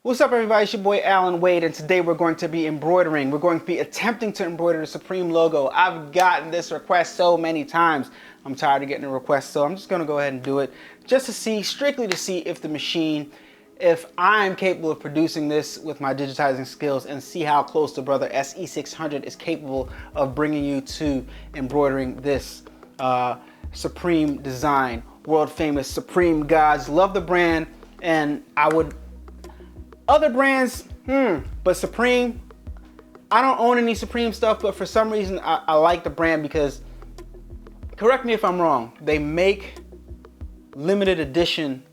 What's up, everybody? It's your boy Allan Wade, and today we're going to be embroidering. We're going to be attempting to embroider the Supreme logo. I've gotten this request so many times. I'm tired of getting the request, so I'm just going to go ahead and do it just to see, strictly to see if the machine, if I'm capable of producing this with my digitizing skills, and see how close the Brother SE600 is capable of bringing you to embroidering this Supreme design. World famous Supreme gods love the brand, and I would. Other brands, but Supreme, I don't own any Supreme stuff, but for some reason I like the brand because, correct me if I'm wrong, they make limited edition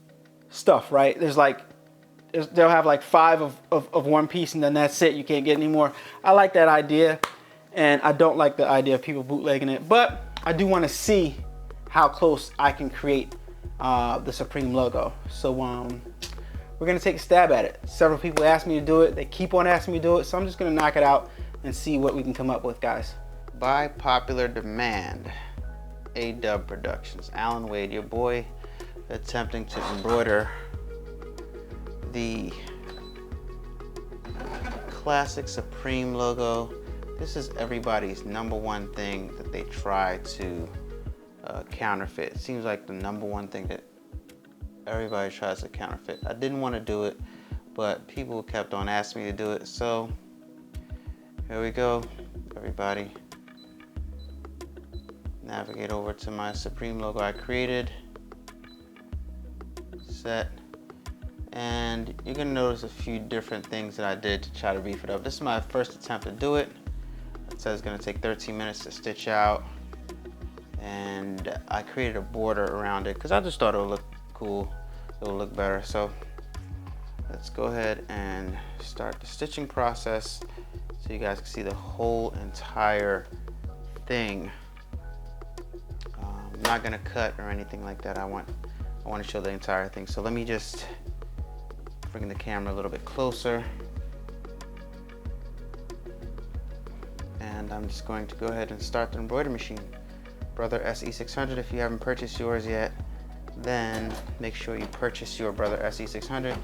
stuff, right? They'll have like 5 of one piece and then that's it, you can't get any more. I like that idea, and I don't like the idea of people bootlegging it, but I do want to see how close I can create the Supreme logo. So we're gonna take a stab at it. Several people asked me to do it. They keep on asking me to do it, so I'm just gonna knock it out and see what we can come up with, guys. By popular demand, A-Dubb Productions. Allan Wade, your boy, attempting to embroider the classic Supreme logo. This is everybody's #1 thing that they try to counterfeit. It seems like the #1 thing that everybody tries to counterfeit. I didn't want to do it, but people kept on asking me to do it, so here we go, everybody. Navigate over to my Supreme logo I created, set, and you're gonna notice a few different things that I did to try to beef it up. This is my first attempt to do it. It says it's gonna take 13 minutes to stitch out, and I created a border around it because I just thought it would look cool, it'll look better. So let's go ahead and start the stitching process so you guys can see the whole entire thing. I'm not gonna cut or anything like that. I want to show the entire thing. So let me just bring the camera a little bit closer, and I'm just going to go ahead and start the embroidery machine. Brother SE600, if you haven't purchased yours yet, then make sure you purchase your Brother SE600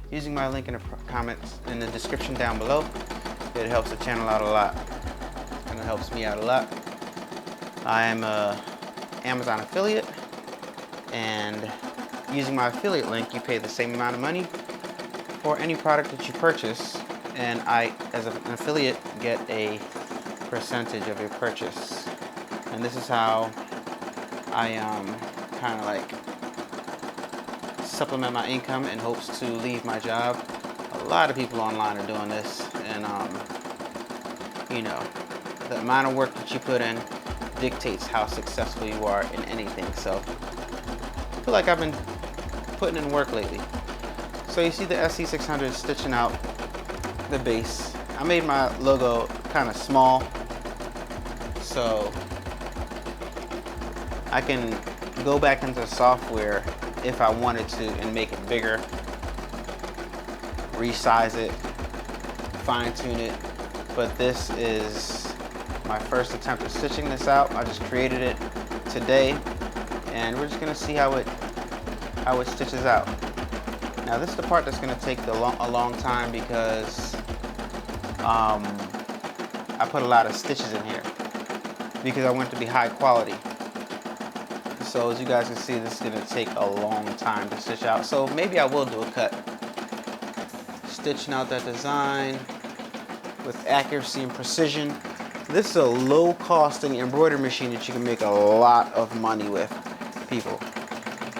using my link in the comments in the description down below. It helps the channel out a lot, and it helps me out a lot. I am a Amazon affiliate, and using my affiliate link, you pay the same amount of money for any product that you purchase, and I, as an affiliate, get a percentage of your purchase. And this is how I kind of like supplement my income in hopes to leave my job. A lot of people online are doing this, and you know, the amount of work that you put in dictates how successful you are in anything. So I feel like I've been putting in work lately. So you see the SE600 stitching out the base. I made my logo kind of small, so I can go back into the software if I wanted to and make it bigger, resize it, fine tune it. But this is my first attempt at stitching this out. I just created it today, and we're just gonna see how it stitches out. Now this is the part that's gonna take a long time because I put a lot of stitches in here because I want it to be high quality. So as you guys can see, this is gonna take a long time to stitch out. So maybe I will do a cut. Stitching out that design with accuracy and precision. This is a low costing embroidery machine that you can make a lot of money with, people.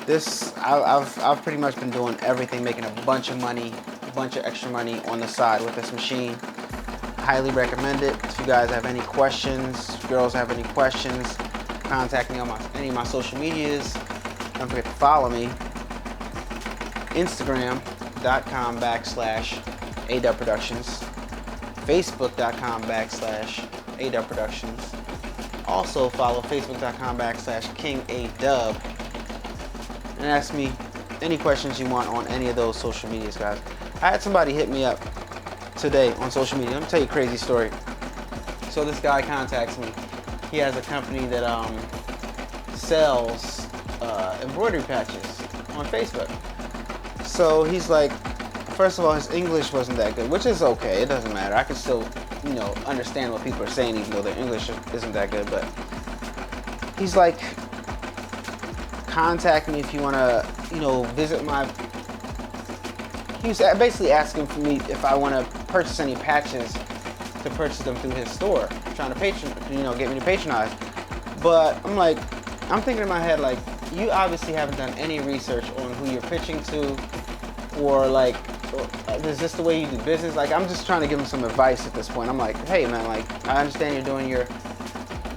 This, I've pretty much been doing everything, making a bunch of money, a bunch of extra money on the side with this machine. Highly recommend it. If you guys have any questions, if girls have any questions, contact me on any of my social medias. Don't forget to follow me. Instagram.com/adubbproductions. Facebook.com/adubbproductions. Also follow Facebook.com/King A-Dubb. And ask me any questions you want on any of those social medias, guys. I had somebody hit me up today on social media. Let me tell you a crazy story. So this guy contacts me. He has a company that sells embroidery patches on Facebook. So he's like, first of all, his English wasn't that good, which is okay. It doesn't matter. I can still, you know, understand what people are saying, even though their English isn't that good. But he's like, contact me if you want to, you know, visit my. He was basically asking for me if I want to purchase any patches, to purchase them through his store, trying to get me to patronize. But I'm like, I'm thinking in my head, like, you obviously haven't done any research on who you're pitching to, or like, is this the way you do business? Like, I'm just trying to give him some advice at this point. I'm like, hey man, like, I understand you're doing your,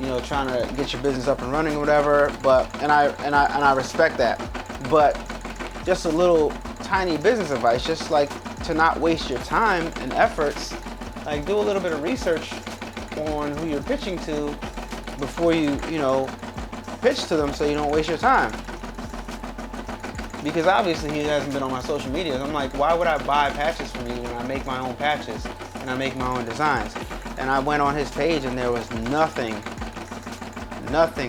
you know, trying to get your business up and running or whatever, but, and I respect that. But just a little tiny business advice, just like to not waste your time and efforts, like do a little bit of research on who you're pitching to before you know, pitch to them, so you don't waste your time. Because obviously he hasn't been on my social media. I'm like, why would I buy patches from you when I make my own patches and I make my own designs? And I went on his page and there was nothing,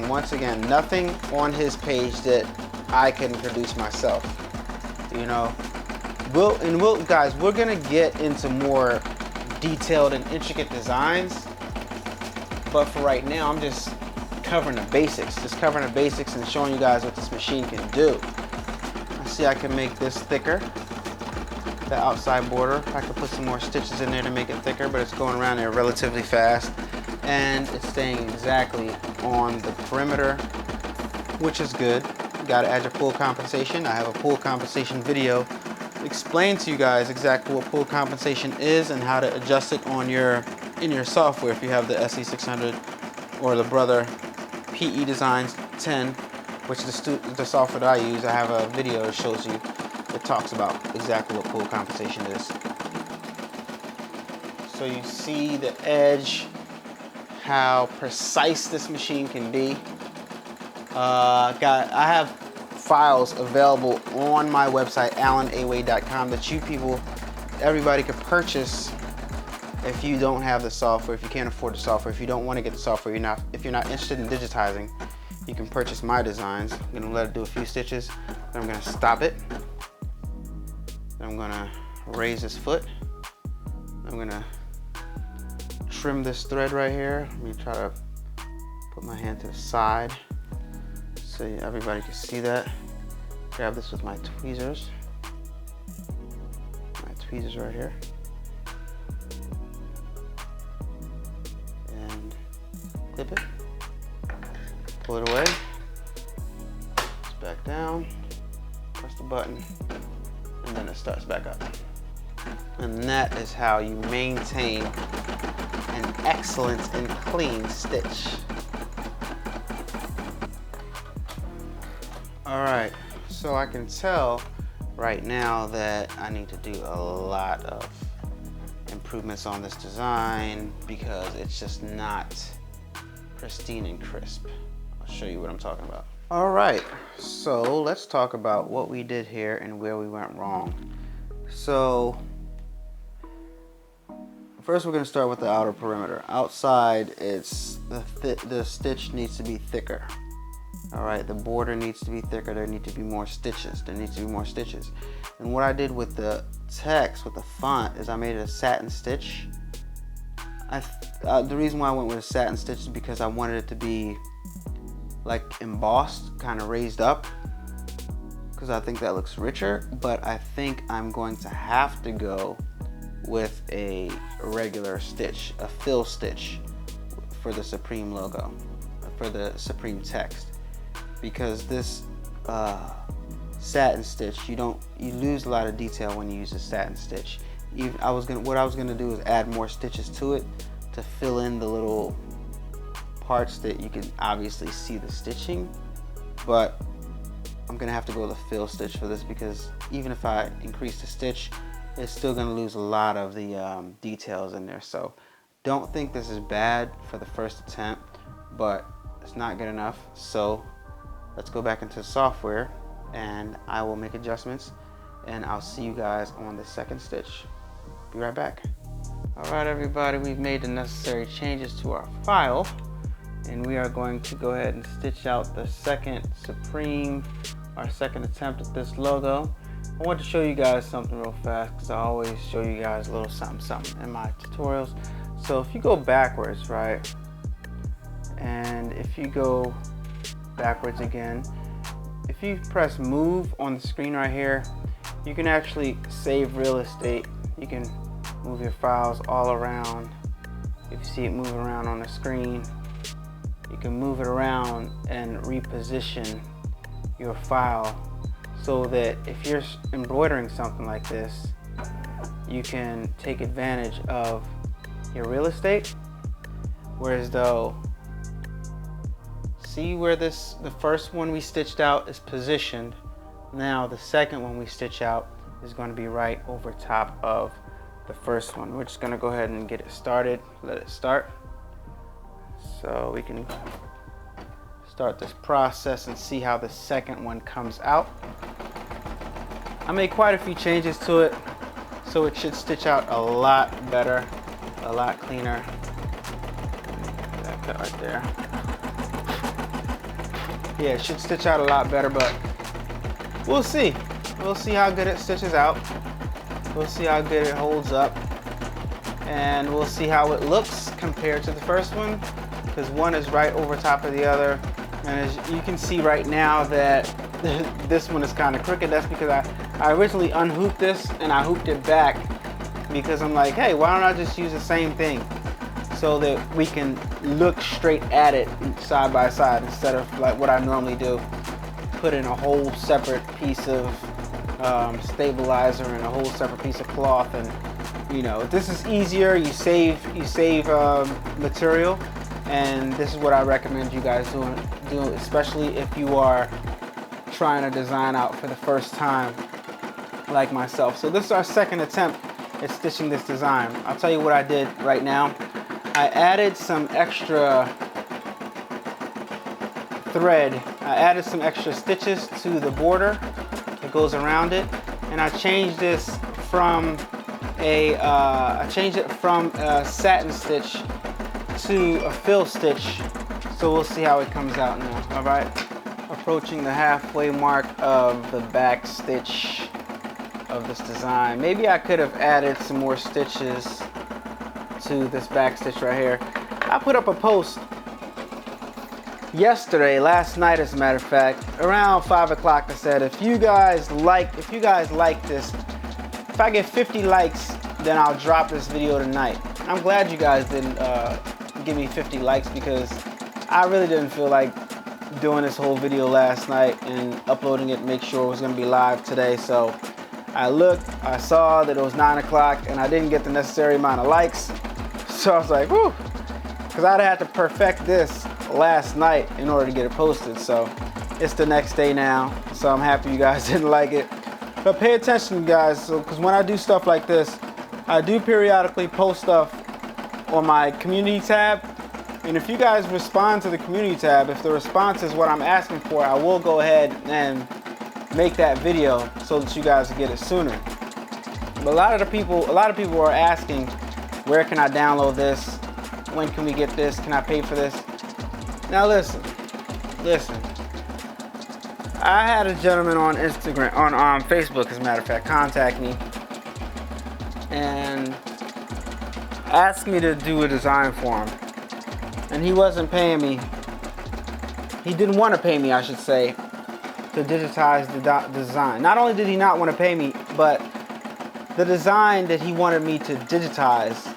once again, nothing on his page that I can produce myself. You know, guys, we're gonna get into more detailed and intricate designs, but for right now, I'm just covering the basics, and showing you guys what this machine can do. I see I can make this thicker, the outside border. I could put some more stitches in there to make it thicker, but it's going around there relatively fast, and it's staying exactly on the perimeter, which is good. Got to add your pull compensation. I have a pull compensation video explain to you guys exactly what pull compensation is and how to adjust it on in your software if you have the SE600 or the Brother PE Designs 10, which is the software that I use. I have a video that shows you, it talks about exactly what pull compensation is. So you see the edge, how precise this machine can be. I have files available on my website, allanaway.com, that everybody can purchase if you don't have the software, if you can't afford the software, if you don't want to get the software, if you're not interested in digitizing, you can purchase my designs. I'm going to let it do a few stitches, then I'm going to stop it. Then I'm going to raise this foot. I'm going to trim this thread right here. Let me try to put my hand to the side so everybody can see that. Grab this with my tweezers. My tweezers right here. And clip it. Pull it away. It's back down. Press the button. And then it starts back up. And that is how you maintain an excellent and clean stitch. Alright, so I can tell right now that I need to do a lot of improvements on this design because it's just not pristine and crisp. I'll show you what I'm talking about. Alright, so let's talk about what we did here and where we went wrong. So first we're going to start with the outer perimeter. Outside, the stitch needs to be thicker. All right, the border needs to be thicker. There need to be more stitches. And what I did with the text, with the font, is I made it a satin stitch. The reason why I went with a satin stitch is because I wanted it to be like embossed, kind of raised up, because I think that looks richer. But I think I'm going to have to go with a regular stitch, a fill stitch for the Supreme logo, for the Supreme text. Because this satin stitch, you lose a lot of detail when you use a satin stitch. What I was gonna do is add more stitches to it to fill in the little parts that you can obviously see the stitching, but I'm gonna have to go with a fill stitch for this because even if I increase the stitch, it's still gonna lose a lot of the details in there. So don't think this is bad for the first attempt, but it's not good enough. So let's go back into the software and I will make adjustments and I'll see you guys on the second stitch. Be right back. All right, everybody, we've made the necessary changes to our file and we are going to go ahead and stitch out the second Supreme, our second attempt at this logo. I want to show you guys something real fast because I always show you guys a little something in my tutorials. So if you go backwards, right, and if you go backwards again, if you press move on the screen right here, you can actually save real estate. You can move your files all around. If you see it moving around on the screen, you can move it around and reposition your file so that if you're embroidering something like this, you can take advantage of your real estate. Whereas though, see where the first one we stitched out is positioned. Now the second one we stitch out is going to be right over top of the first one. We're just going to go ahead and get it started. Let it start so we can start this process and see how the second one comes out. I made quite a few changes to it, so it should stitch out a lot better, a lot cleaner. That cut right there. Yeah, it should stitch out a lot better, but we'll see. We'll see how good it stitches out. We'll see how good it holds up. And we'll see how it looks compared to the first one, because one is right over top of the other. And as you can see right now that this one is kind of crooked. That's because I originally unhooped this and I hooped it back because I'm like, hey, why don't I just use the same thing so that we can look straight at it side by side instead of like what I normally do, put in a whole separate piece of stabilizer and a whole separate piece of cloth. And you know, this is easier. You save material, and this is what I recommend you guys do, especially if you are trying to design out for the first time like myself. So this is our second attempt at stitching this design. I'll tell you what I did right now. I added some extra thread. I added some extra stitches to the border that goes around it, and I changed this from a satin stitch to a fill stitch. So we'll see how it comes out now. All right, approaching the halfway mark of the back stitch of this design. Maybe I could have added some more stitches to this back stitch right here. I put up a post yesterday, last night as a matter of fact, around 5 o'clock. I said, if you guys like this, if I get 50 likes, then I'll drop this video tonight. I'm glad you guys didn't give me 50 likes, because I really didn't feel like doing this whole video last night and uploading it, make sure it was gonna be live today. So I looked, I saw that it was 9 o'clock and I didn't get the necessary amount of likes. So I was like, whew, because I'd have to perfect this last night in order to get it posted. So it's the next day now, so I'm happy you guys didn't like it. But pay attention, guys, because when I do stuff like this, I do periodically post stuff on my community tab. And if you guys respond to the community tab, if the response is what I'm asking for, I will go ahead and make that video so that you guys can get it sooner. But a lot of people are asking, where can I download this? When can we get this? Can I pay for this? Now listen. I had a gentleman on Instagram, on Facebook, as a matter of fact, contact me and asked me to do a design for him. And he wasn't paying me. He didn't want to pay me, I should say, to digitize the design. Not only did he not want to pay me, but the design that he wanted me to digitize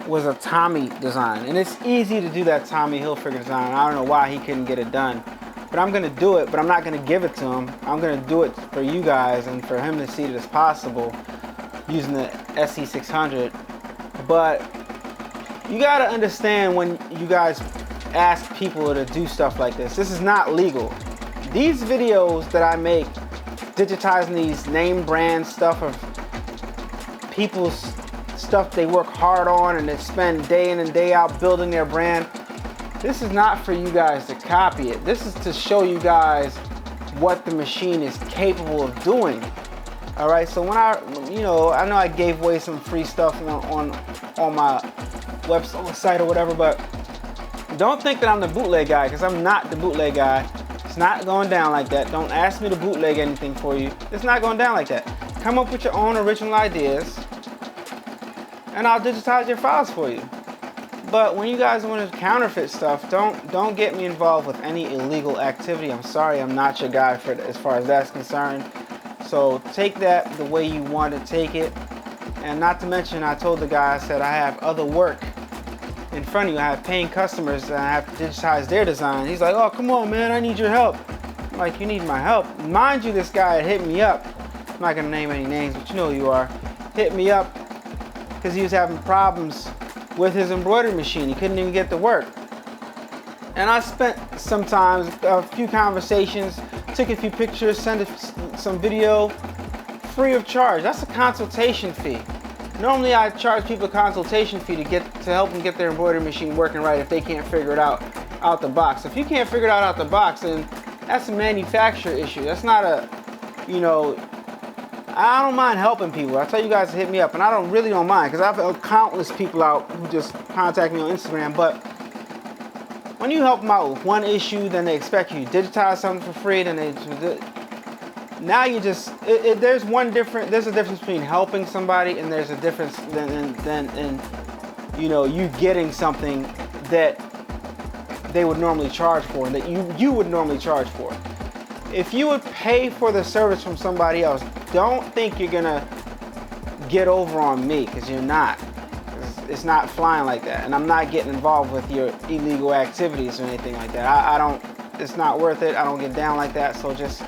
was a Tommy design. And it's easy to do that Tommy Hilfiger design. I don't know why he couldn't get it done. But I'm gonna do it, but I'm not gonna give it to him. I'm gonna do it for you guys and for him to see that it's possible using the SE600. But you gotta understand, when you guys ask people to do stuff like this is not legal. These videos that I make, digitizing these name brand stuff of people's stuff they work hard on and they spend day in and day out building their brand, this is not for you guys to copy it. This is to show you guys what the machine is capable of doing. All right, so when I know I gave away some free stuff on my website or whatever, but don't think that I'm the bootleg guy, because I'm not the bootleg guy. It's not going down like that. Don't ask me to bootleg anything for you. It's not going down like that. Come up with your own original ideas, and I'll digitize your files for you. But when you guys want to counterfeit stuff, don't get me involved with any illegal activity. I'm sorry, I'm not your guy for as far as that's concerned. So take that the way you want to take it. And not to mention, I told the guy, I said, I have other work in front of you. I have paying customers and I have to digitize their design. He's like, oh, come on, man, I need your help. I'm like, you need my help? Mind you, this guy had hit me up. I'm not gonna name any names, but you know who you are. Hit me up because he was having problems with his embroidery machine. He couldn't even get to work. And I spent sometimes a few conversations, took a few pictures, sent some video, free of charge. That's a consultation fee. Normally I charge people a consultation fee to help them get their embroidery machine working right if they can't figure it out the box. If you can't figure it out the box, then that's a manufacturer issue. That's not a, you know, I don't mind helping people. I tell you guys to hit me up, and I really don't mind, because I've helped countless people out who just contact me on Instagram. But when you help them out with one issue, then they expect you to digitize something for free, then now you just, there's a difference between helping somebody, and there's a difference than you know, you getting something that they would normally charge for, and that you would normally charge for. If you would pay for the service from somebody else, don't think you're gonna get over on me, because you're not. It's not flying like that, and I'm not getting involved with your illegal activities or anything like that. I don't, it's not worth it. I don't get down like that, so just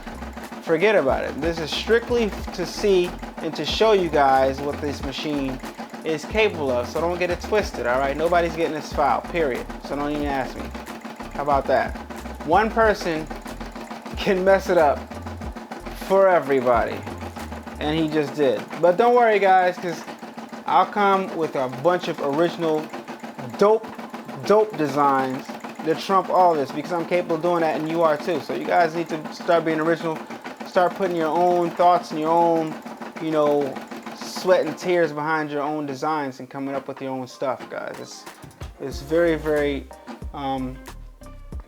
forget about it. This is strictly to see and to show you guys what this machine is capable of, so don't get it twisted, all right? Nobody's getting this file, period, so don't even ask me. How about that? One person can mess it up for everybody, and he just did. But don't worry, guys, because I'll come with a bunch of original dope designs that trump all this, because I'm capable of doing that, and you are too. So you guys need to start being original, start putting your own thoughts and your own, you know, sweat and tears behind your own designs and coming up with your own stuff, guys. It's very, very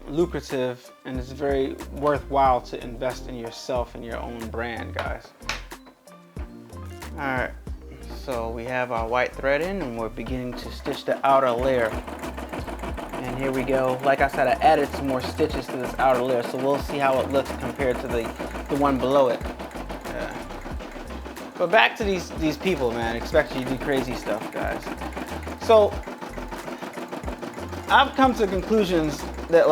lucrative, and it's very worthwhile to invest in yourself and your own brand, guys. All right, so we have our white thread in, and we're beginning to stitch the outer layer. And here we go. Like I said, I added some more stitches to this outer layer, so we'll see how it looks compared to the one below it. Yeah. But back to these people, man, expect you to do crazy stuff, guys. So I've come to conclusions that, a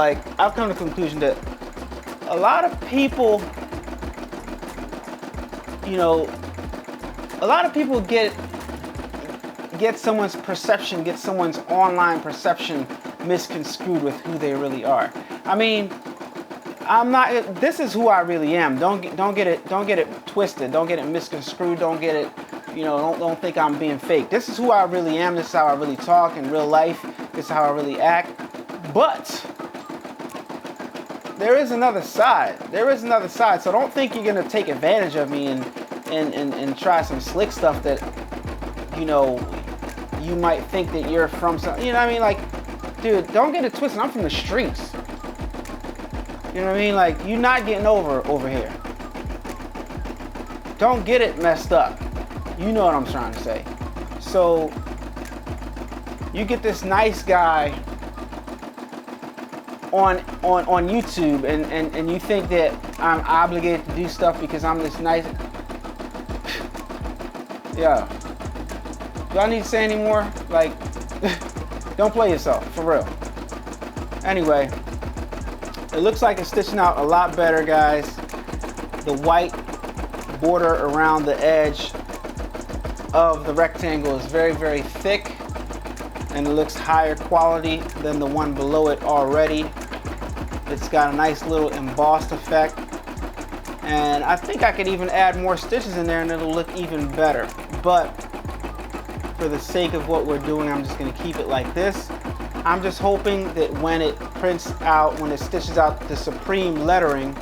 lot of people, you know, a lot of people get someone's perception, get someone's online perception misconstrued with who they really are. I mean, I'm not. This is who I really am. Don't get it twisted. Don't get it misconstrued. Don't get it. You know, don't think I'm being fake. This is who I really am. This is how I really talk in real life. This is how I really act. But there is another side. There is another side. So don't think you're gonna take advantage of me and try some slick stuff that, you know, you might think that you're from some. You know what I mean? Like, dude, don't get it twisted. I'm from the streets. You know what I mean? Like, you're not getting over here. Don't get it messed up. You know what I'm trying to say. So you get this nice guy on YouTube, and you think that I'm obligated to do stuff because I'm this nice. Yeah. Do I need to say any more? Like, don't play yourself, for real. Anyway, it looks like it's stitching out a lot better, guys. The white border around the edge of the rectangle is very, very thick, and it looks higher quality than the one below it already. It's got a nice little embossed effect, and I think I could even add more stitches in there and it'll look even better. But for the sake of what we're doing, I'm just going to keep it like this. I'm just hoping that when it prints out, when it stitches out the Supreme lettering,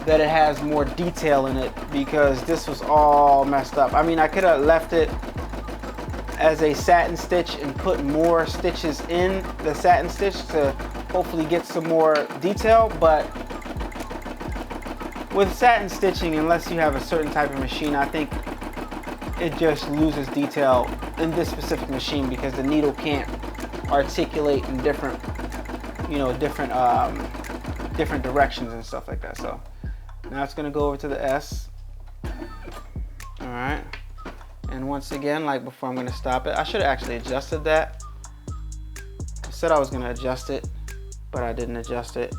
that it has more detail in it, because this was all messed up. I mean, I could have left it as a satin stitch and put more stitches in the satin stitch to hopefully get some more detail, but with satin stitching, unless you have a certain type of machine, I think it just loses detail in this specific machine because the needle can't articulate in different, you know, different directions and stuff like that. So now it's gonna go over to the S. All right, and once again, like before, I'm gonna stop it. I should have actually adjusted that. I said I was gonna adjust it, but I didn't adjust it.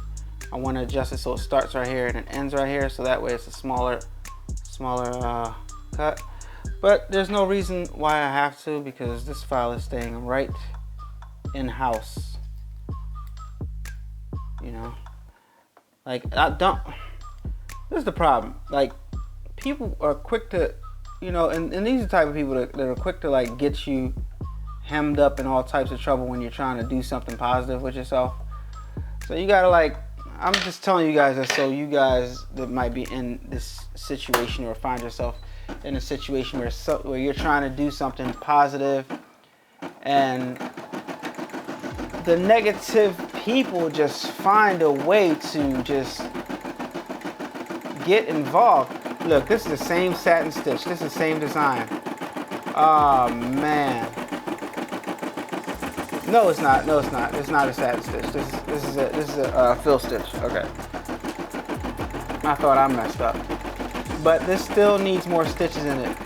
I want to adjust it so it starts right here and it ends right here, so that way it's a smaller cut. But there's no reason why I have to, because this file is staying right in-house. You know, like I don't. This is the problem. Like, people are quick to, you know, and these are the type of people that are quick to like get you hemmed up in all types of trouble when you're trying to do something positive with yourself. So you gotta like. I'm just telling you guys that so you guys that might be in this situation or find yourself in a situation where you're trying to do something positive and the negative people just find a way to just get involved. Look, this is the same satin stitch. This is the same design. Oh man. No, it's not. No, it's not. It's not a satin stitch. This is a fill stitch. Okay. I thought I messed up, but this still needs more stitches in it.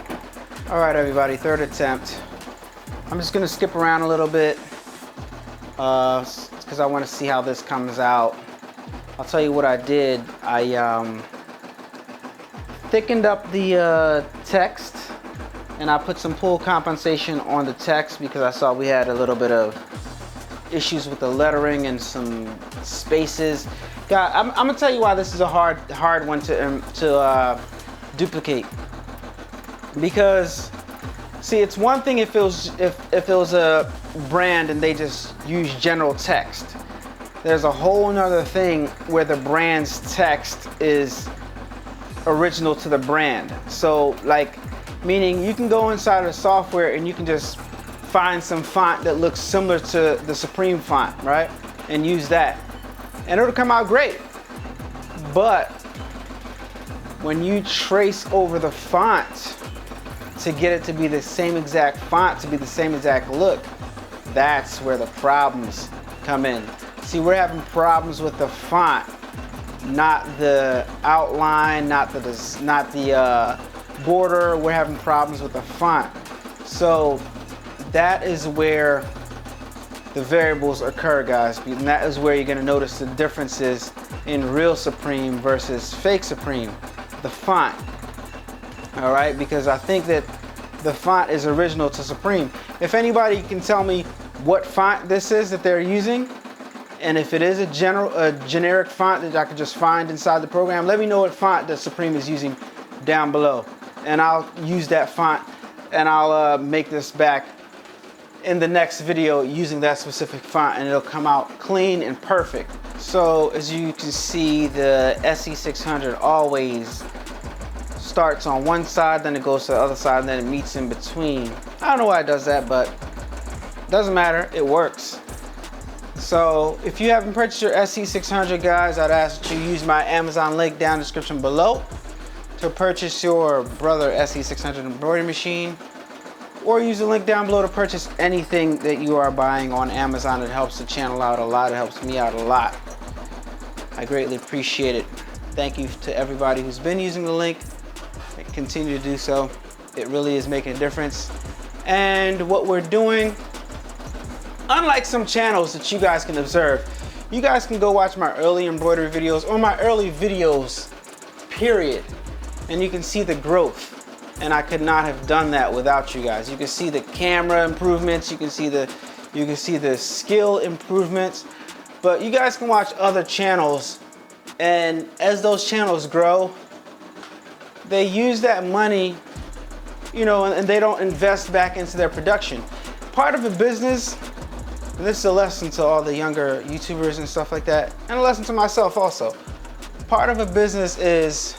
All right, everybody. Third attempt. I'm just gonna skip around a little bit because I want to see how this comes out. I'll tell you what I did. I thickened up the text. And I put some pull compensation on the text because I saw we had a little bit of issues with the lettering and some spaces. God, I'm gonna tell you why this is a hard one to duplicate. Because, see, it's one thing if it was a brand and they just use general text. There's a whole nother thing where the brand's text is original to the brand. So, like, meaning you can go inside of the software and you can just find some font that looks similar to the Supreme font, right? And use that. And it'll come out great. But when you trace over the font to get it to be the same exact font, to be the same exact look, that's where the problems come in. See, we're having problems with the font, not the outline, not the border. We're having problems with the font. So that is where the variables occur, guys, and that is where you're going to notice the differences in real Supreme versus fake Supreme, the font. All right, because I think that the font is original to Supreme. If anybody can tell me what font this is that they're using, and if it is a generic font that I could just find inside the program, let me know what font that Supreme is using down below. And I'll use that font and I'll make this back in the next video using that specific font, and it'll come out clean and perfect. So as you can see, the SE600 always starts on one side, then it goes to the other side, and then it meets in between. I don't know why it does that, but it doesn't matter, it works. So if you haven't purchased your SE600, guys, I'd ask that you use my Amazon link down in the description below to purchase your Brother SE600 embroidery machine, or use the link down below to purchase anything that you are buying on Amazon. It helps the channel out a lot. It helps me out a lot. I greatly appreciate it. Thank you to everybody who's been using the link. Continue to do so. It really is making a difference. And what we're doing, unlike some channels that you guys can observe, you guys can go watch my early embroidery videos or my early videos, period. And you can see the growth. And I could not have done that without you guys. You can see the camera improvements, you can see the skill improvements, but you guys can watch other channels, and as those channels grow, they use that money, you know, and they don't invest back into their production. Part of a business, and this is a lesson to all the younger YouTubers and stuff like that, and a lesson to myself also. Part of a business is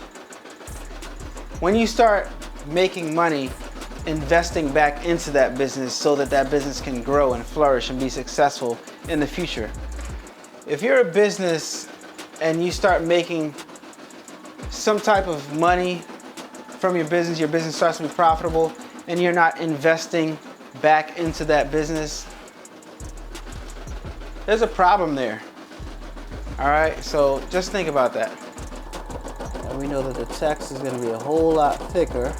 when you start making money, investing back into that business so that that business can grow and flourish and be successful in the future. If you're a business and you start making some type of money from your business starts to be profitable, and you're not investing back into that business, there's a problem there. All right, so just think about that. And we know that the text is going to be a whole lot thicker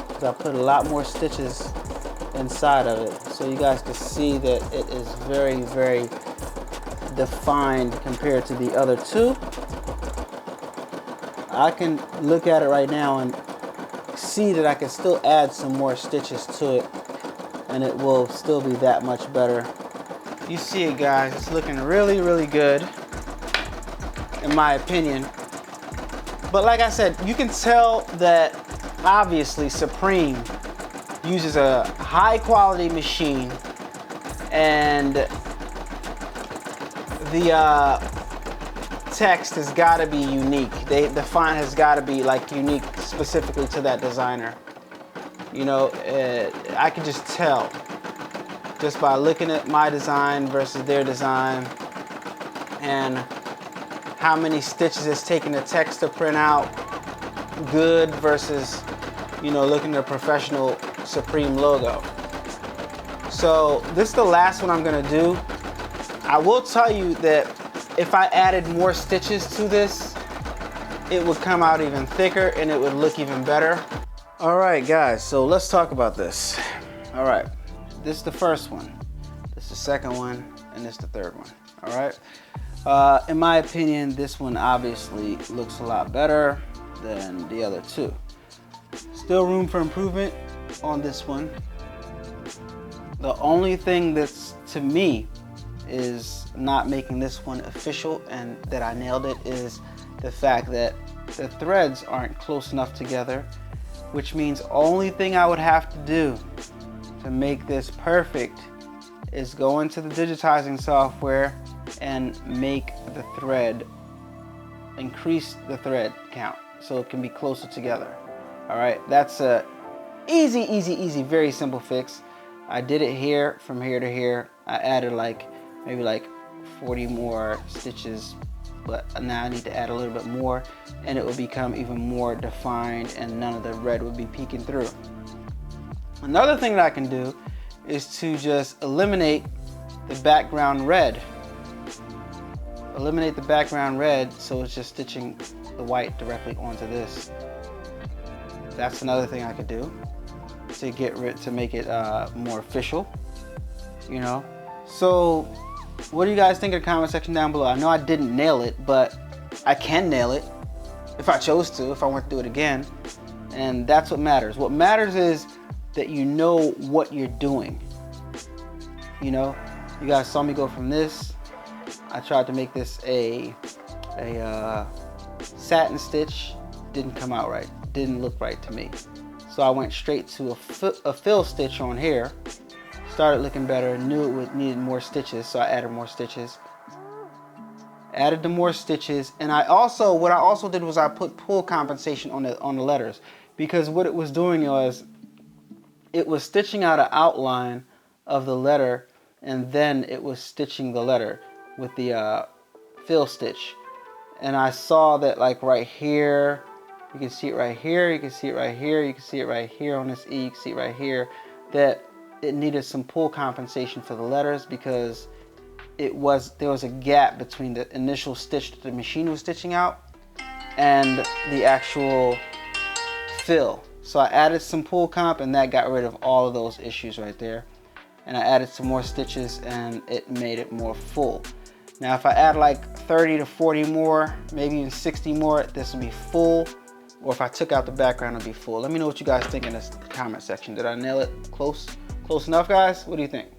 because I put a lot more stitches inside of it, so you guys can see that it is very, very defined compared to the other two. I can look at it right now and see that I can still add some more stitches to it, and it will still be that much better. You see it, guys, it's looking really, really good in my opinion. But like I said, you can tell that obviously Supreme uses a high quality machine, and the text has got to be unique. The font has got to be like unique specifically to that designer. You know, I can just tell just by looking at my design versus their design, and how many stitches it's taking the text to print out good versus, you know, looking at a professional Supreme logo. So this is the last one I'm gonna do. I will tell you that if I added more stitches to this, it would come out even thicker and it would look even better. All right, guys, so let's talk about this. All right, this is the first one, this is the second one, and this is the third one. All right. In my opinion, this one obviously looks a lot better than the other two. Still room for improvement on this one. The only thing that's, to me, is not making this one official and that I nailed it is the fact that the threads aren't close enough together, which means only thing I would have to do to make this perfect is go into the digitizing software and make the thread, increase the thread count so it can be closer together. All right, that's a easy, very simple fix. I did it here, from here to here. I added maybe 40 more stitches, but now I need to add a little bit more and it will become even more defined and none of the red would be peeking through. Another thing that I can do is to just eliminate the background red. Eliminate the background red so it's just stitching the white directly onto this. That's another thing I could do to make it more official, you know. So what do you guys think in the comment section down below? I know I didn't nail it, but I can nail it if I chose to, if I went through it again. And that's what matters. What matters is that you know what you're doing. You know, you guys saw me go from this. I tried to make this a satin stitch. Didn't come out right. Didn't look right to me. So I went straight to a fill stitch on here. Started looking better. Knew it needed more stitches, so I added more stitches. Added the more stitches, and what I also did was I put pull compensation on the letters, because what it was doing was it was stitching out an outline of the letter, and then it was stitching the letter with the fill stitch. And I saw that right here, you can see it right here, you can see it right here, you can see it right here on this E, you can see it right here, that it needed some pull compensation for the letters, because there was a gap between the initial stitch that the machine was stitching out and the actual fill. So I added some pull comp and that got rid of all of those issues right there. And I added some more stitches and it made it more full. Now if I add 30 to 40 more, maybe even 60 more, this will be full. Or if I took out the background, it'll be full. Let me know what you guys think in this comment section. Did I nail it close enough, guys? What do you think?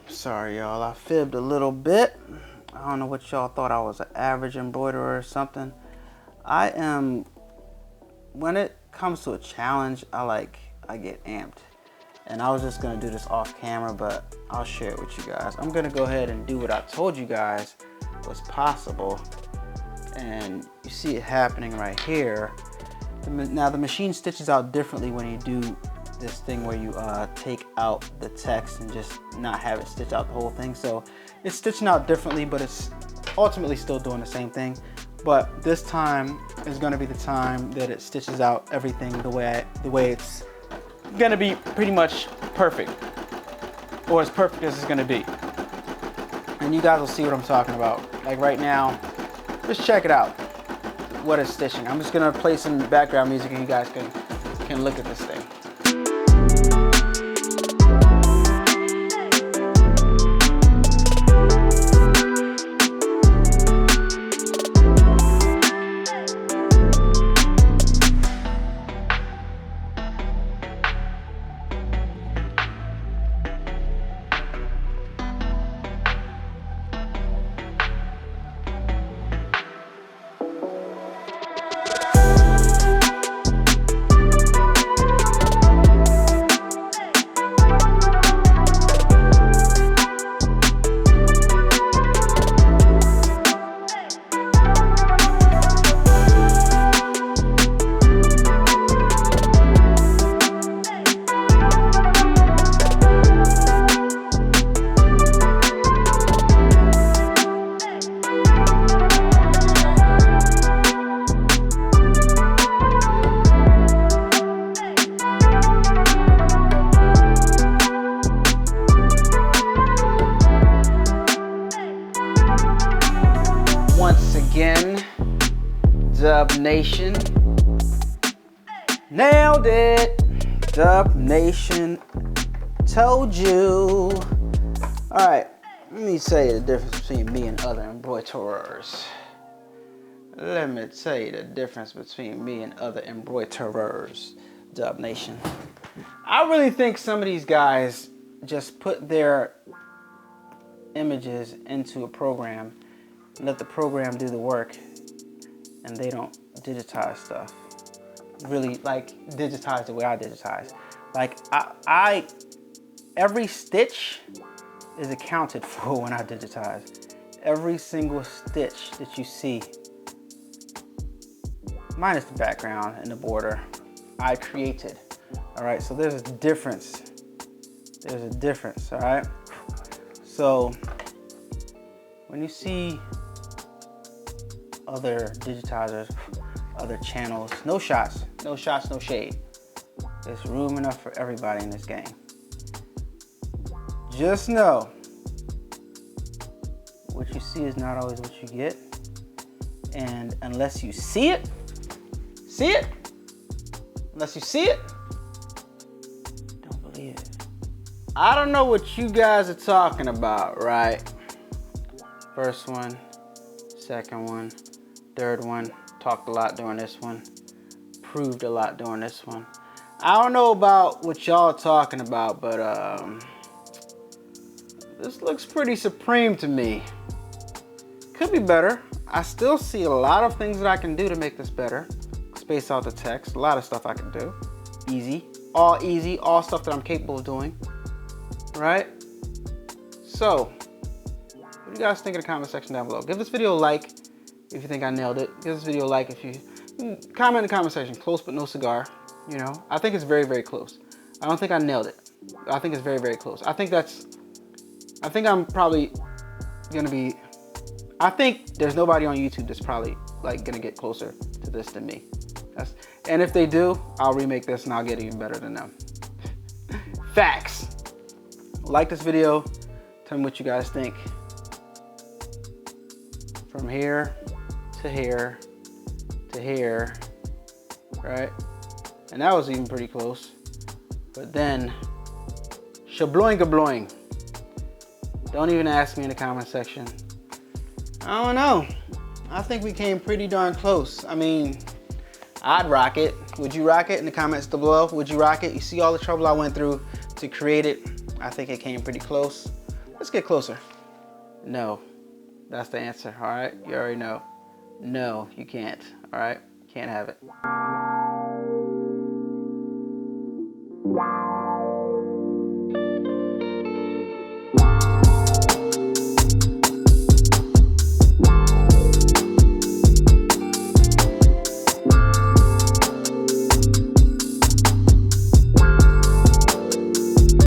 Sorry, y'all, I fibbed a little bit. I don't know what y'all thought I was an average embroiderer or something. I am, when it comes to a challenge, I get amped. And I was just gonna do this off camera, but I'll share it with you guys. I'm gonna go ahead and do what I told you guys was possible. And you see it happening right here. Now the machine stitches out differently when you do this thing where you take out the text and just not have it stitch out the whole thing. So it's stitching out differently, but it's ultimately still doing the same thing. but this time is gonna be the time that it stitches out everything the way it's gonna be pretty much perfect, or as perfect as it's gonna be. And you guys will see what I'm talking about. Like right now, just check it out, what it's stitching. I'm just gonna play some background music and you guys can look at this thing. Again, Dub Nation, nailed it. Dub Nation, told you. All right, let me tell you the difference between me and other embroiderers. Let me tell you the difference between me and other embroiderers, Dub Nation. I really think some of these guys just put their images into a program, let the program do the work, and they don't digitize stuff. Really, like, digitize the way I digitize. Like, every stitch is accounted for when I digitize. Every single stitch that you see, minus the background and the border, I created. All right, so there's a difference. There's a difference, all right? So, when you see other digitizers, other channels, no shots, no shade. There's room enough for everybody in this game. Just know, what you see is not always what you get. And unless you see it, unless you see it, don't believe it. I don't know what you guys are talking about, right? First one, second one, third one, talked a lot during this one, proved a lot during this one. I don't know about what y'all talking about, but this looks pretty supreme to me. Could be better. I still see a lot of things that I can do to make this better. Space out the text, a lot of stuff I can do. Easy, all stuff that I'm capable of doing, right? So, what do you guys think in the comment section down below? Give this video a like if you think I nailed it. Give this video a like if you comment in the comment section. Close but no cigar. You know, I think it's very, very close. I don't think I nailed it. I think it's very, very close. I think I'm probably gonna be, I think there's nobody on YouTube that's probably like gonna get closer to this than me. And if they do, I'll remake this and I'll get even better than them. Facts. Like this video. Tell me what you guys think. From here to here to here, right? And that was even pretty close. But then, shabloing-gabloing. Don't even ask me in the comment section. I don't know. I think we came pretty darn close. I mean, I'd rock it. Would you rock it? In the comments below, would you rock it? You see all the trouble I went through to create it? I think it came pretty close. Let's get closer. No, that's the answer, all right? You already know. No, you can't, all right? Can't have it.